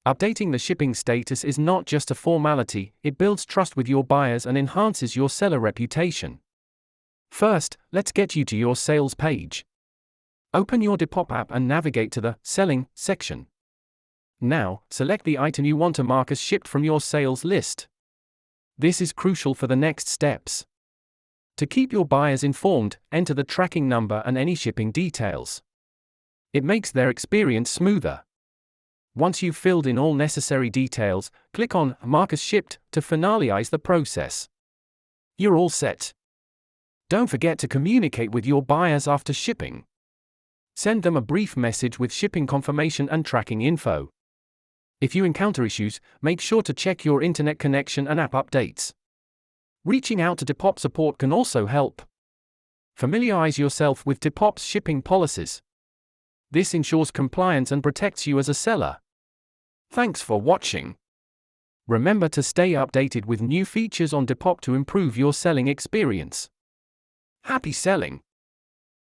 Updating the shipping status is not just a formality, it builds trust with your buyers and enhances your seller reputation. First, let's get you to your sales page. Open your Depop app and navigate to the Selling section. Now, select the item you want to mark as shipped from your sales list. This is crucial for the next steps. To keep your buyers informed, enter the tracking number and any shipping details. It makes their experience smoother. Once you've filled in all necessary details, click on Mark as Shipped to finalize the process. You're all set. Don't forget to communicate with your buyers after shipping. Send them a brief message with shipping confirmation and tracking info. If you encounter issues, make sure to check your internet connection and app updates. Reaching out to Depop support can also help. Familiarize yourself with Depop's shipping policies. This ensures compliance and protects you as a seller. Thanks for watching. Remember to stay updated with new features on Depop to improve your selling experience. Happy selling!